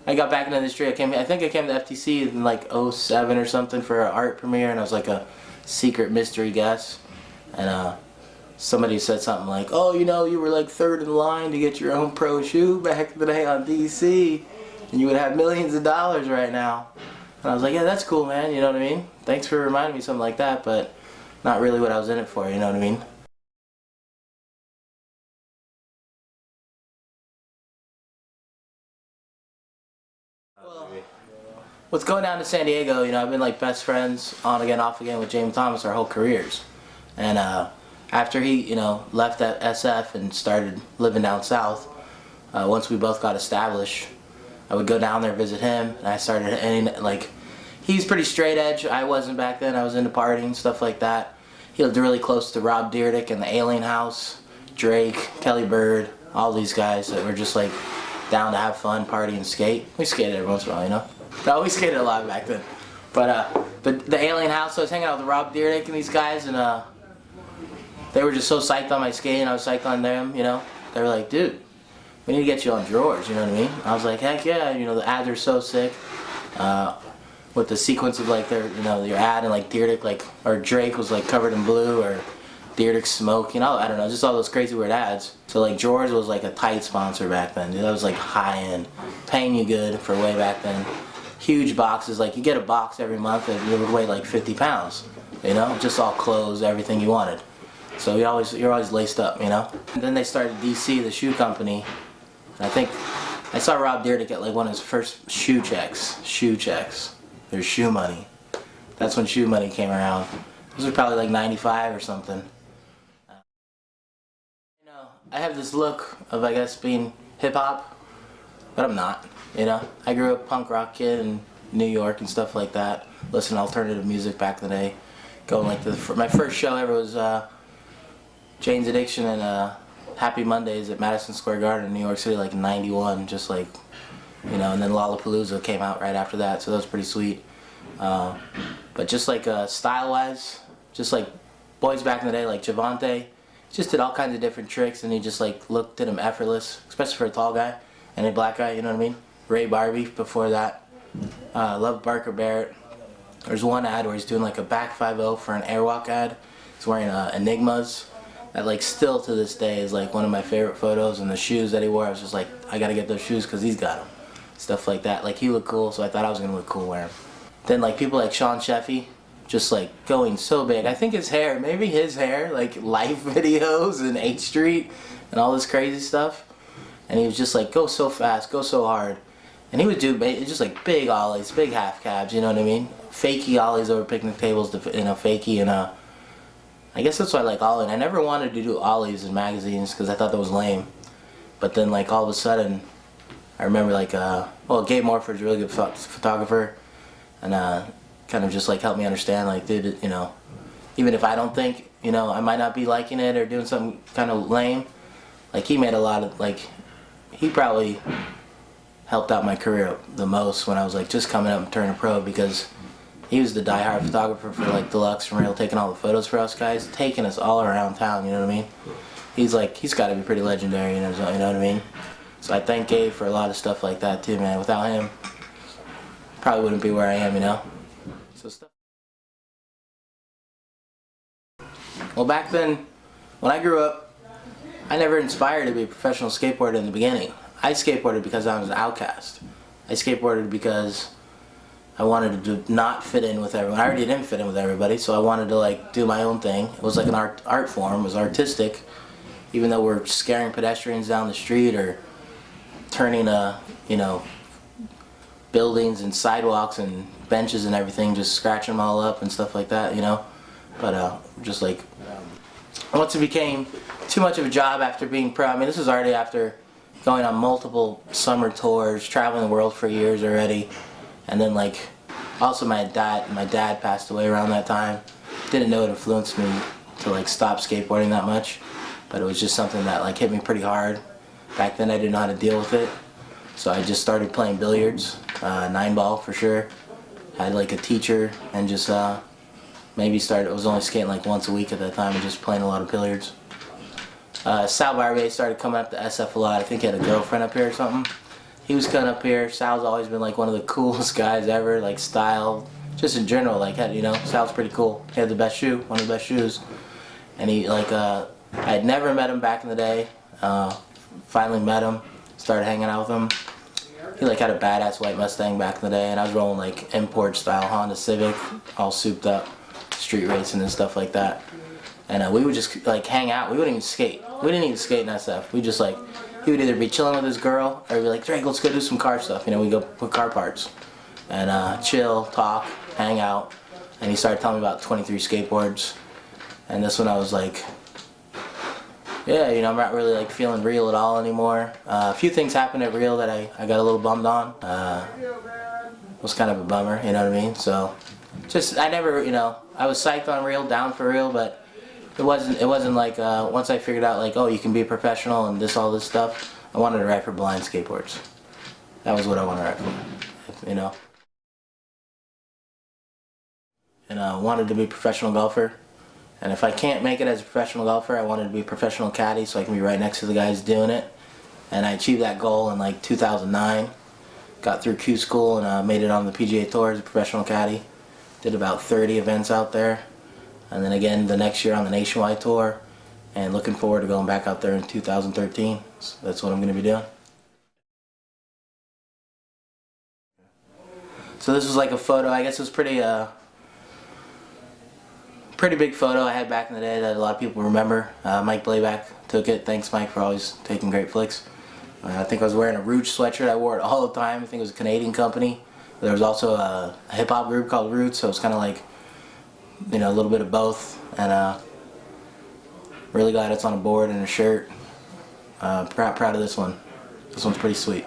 I got back into the industry. I think I came to FTC in like '07 or something for an art premiere, and I was like a secret mystery guest. And somebody said something like, "Oh, you know, you were like third in line to get your own pro shoe back in the day on DC, and you would have millions of dollars right now." And I was like, "Yeah, that's cool, man. You know what I mean? Thanks for reminding me something like that, but not really what I was in it for. You know what I mean?" Well, what's going down to San Diego, you know, I've been like best friends on again, off again with James Thomas our whole careers. And after he, you know, left at SF and started living down south, once we both got established, I would go down there visit him, and I started, and like, he's pretty straight edge. I wasn't back then. I was into partying, stuff like that. He lived really close to Rob Dyrdek and the Alien House, Drake, Kelly Bird, all these guys that were just like down to have fun, party, and skate. We skated every once in a while, you know. No, we skated a lot back then. But the Alien House, I was hanging out with Rob Dyrdek and these guys, and they were just so psyched on my skating. I was psyched on them, you know. They were like, "Dude, we need to get you on drawers," you know what I mean? I was like, "Heck yeah!" You know, the ads are so sick. With the sequence of like their, you know, your ad, and like Dyrdek, like, or Drake was like covered in blue, or Dyrdek smoke, you know, I don't know, just all those crazy weird ads. So like Drawers was like a tight sponsor back then. Dude, that was like high end, paying you good for way back then. Huge boxes, like you get a box every month and it would weigh like 50 pounds, you know, just all clothes, everything you wanted. So you're always laced up, you know. And then they started DC, the shoe company, and I think I saw Rob Dyrdek get like one of his first shoe checks. There's shoe money. That's when shoe money came around. This was probably like 95 or something. You know, I have this look of, I guess, being hip hop, but I'm not. You know, I grew up punk rock kid in New York and stuff like that. Listening to alternative music back in the day. Going like my first show ever was Jane's Addiction and Happy Mondays at Madison Square Garden in New York City, like in '91. Just like, you know, and then Lollapalooza came out right after that, so that was pretty sweet. But just like style-wise, just like boys back in the day, like Javante, just did all kinds of different tricks, and he just like looked at him effortless, especially for a tall guy and a black guy. You know what I mean? Ray Barbie before that. Loved Barker Barrett. There's one ad where he's doing like a back 5-0 for an Airwalk ad. He's wearing Enigmas. That like still to this day is like one of my favorite photos, and the shoes that he wore, I was just like, I gotta get those shoes because he's got them. Stuff like that. Like he looked cool, so I thought I was gonna look cool wearing them. Then like people like Sean Sheffy, just like going so big. I think his hair, maybe his hair, like live videos and 8th Street and all this crazy stuff. And he was just like, go so fast, go so hard. And he would do just like big ollies, big half cabs, you know what I mean? Fakey ollies over picnic tables, you know, fakey, and I guess that's why I like ollie. I never wanted to do ollies in magazines because I thought that was lame. But then like all of a sudden, I remember like, well, Gabe Morford's a really good photographer, and kind of just like helped me understand, like, dude, you know, even if I don't think, you know, I might not be liking it or doing something kind of lame, like he made a lot of, like, he probably helped out my career the most when I was like just coming up and turning pro, because he was the die-hard photographer for like Deluxe from Real, taking all the photos for us guys, taking us all around town, you know what I mean? He's like, he's got to be pretty legendary, you know what I mean? So I thank Gabe for a lot of stuff like that too, man. Without him, probably wouldn't be where I am, you know? So stuff. Well, back then, when I grew up, I never inspired to be a professional skateboarder in the beginning. I skateboarded because I was an outcast. I skateboarded because I wanted to not fit in with everyone. I already didn't fit in with everybody, so I wanted to like do my own thing. It was like an art form. It was artistic, even though we're scaring pedestrians down the street or turning you know, buildings and sidewalks and benches and everything, just scratching them all up and stuff like that, you know. But just like once it became too much of a job after being pro. I mean, this was already after going on multiple summer tours, traveling the world for years already, and then like also my dad passed away around that time. Didn't know it influenced me to like stop skateboarding that much, but it was just something that like hit me pretty hard. Back then I didn't know how to deal with it, so I just started playing billiards, 9-ball for sure. I had like a teacher, and just maybe started, I was only skating like once a week at that time and just playing a lot of billiards. Sal Barbier started coming up to SF a lot. I think he had a girlfriend up here or something. he was coming up here. Sal's always been like one of the coolest guys ever, like style, just in general. Like, you know, Sal's pretty cool. He had the best shoe, one of the best shoes, and he like I had never met him back in the day. Finally met him, started hanging out with him. He like had a badass white Mustang back in the day, and I was rolling like import style Honda Civic, all souped up, street racing and stuff like that. And we would just like hang out. We wouldn't even skate. We didn't even skate and that stuff. We just like, he would either be chilling with his girl or he'd be like, Drake, let's go do some car stuff. You know, we go put car parts and chill, talk, hang out. And he started telling me about 23 skateboards. And this one I was like, yeah, you know, I'm not really like feeling real at all anymore. A few things happened at Real that I got a little bummed on. It was kind of a bummer, you know what I mean? So, just, I never, you know, I was psyched on Real, down for Real, but it wasn't like, once I figured out like, oh, you can be a professional and all this stuff, I wanted to ride for Blind Skateboards. That was what I wanted to ride for, you know? And I wanted to be a professional golfer. And if I can't make it as a professional golfer, I wanted to be a professional caddy so I can be right next to the guys doing it. And I achieved that goal in like 2009. Got through Q school and made it on the PGA Tour as a professional caddy. Did about 30 events out there. And then again the next year on the Nationwide Tour. And looking forward to going back out there in 2013. So that's what I'm going to be doing. So this was like a photo, I guess it was pretty big photo I had back in the day that a lot of people remember. Mike Blayback took it. Thanks, Mike, for always taking great flicks. I think I was wearing a Roots sweatshirt. I wore it all the time. I think it was a Canadian company. There was also a hip-hop group called Roots, so it was kind of like, you know, a little bit of both. And really glad it's on a board and a shirt. Proud of this one. This one's pretty sweet.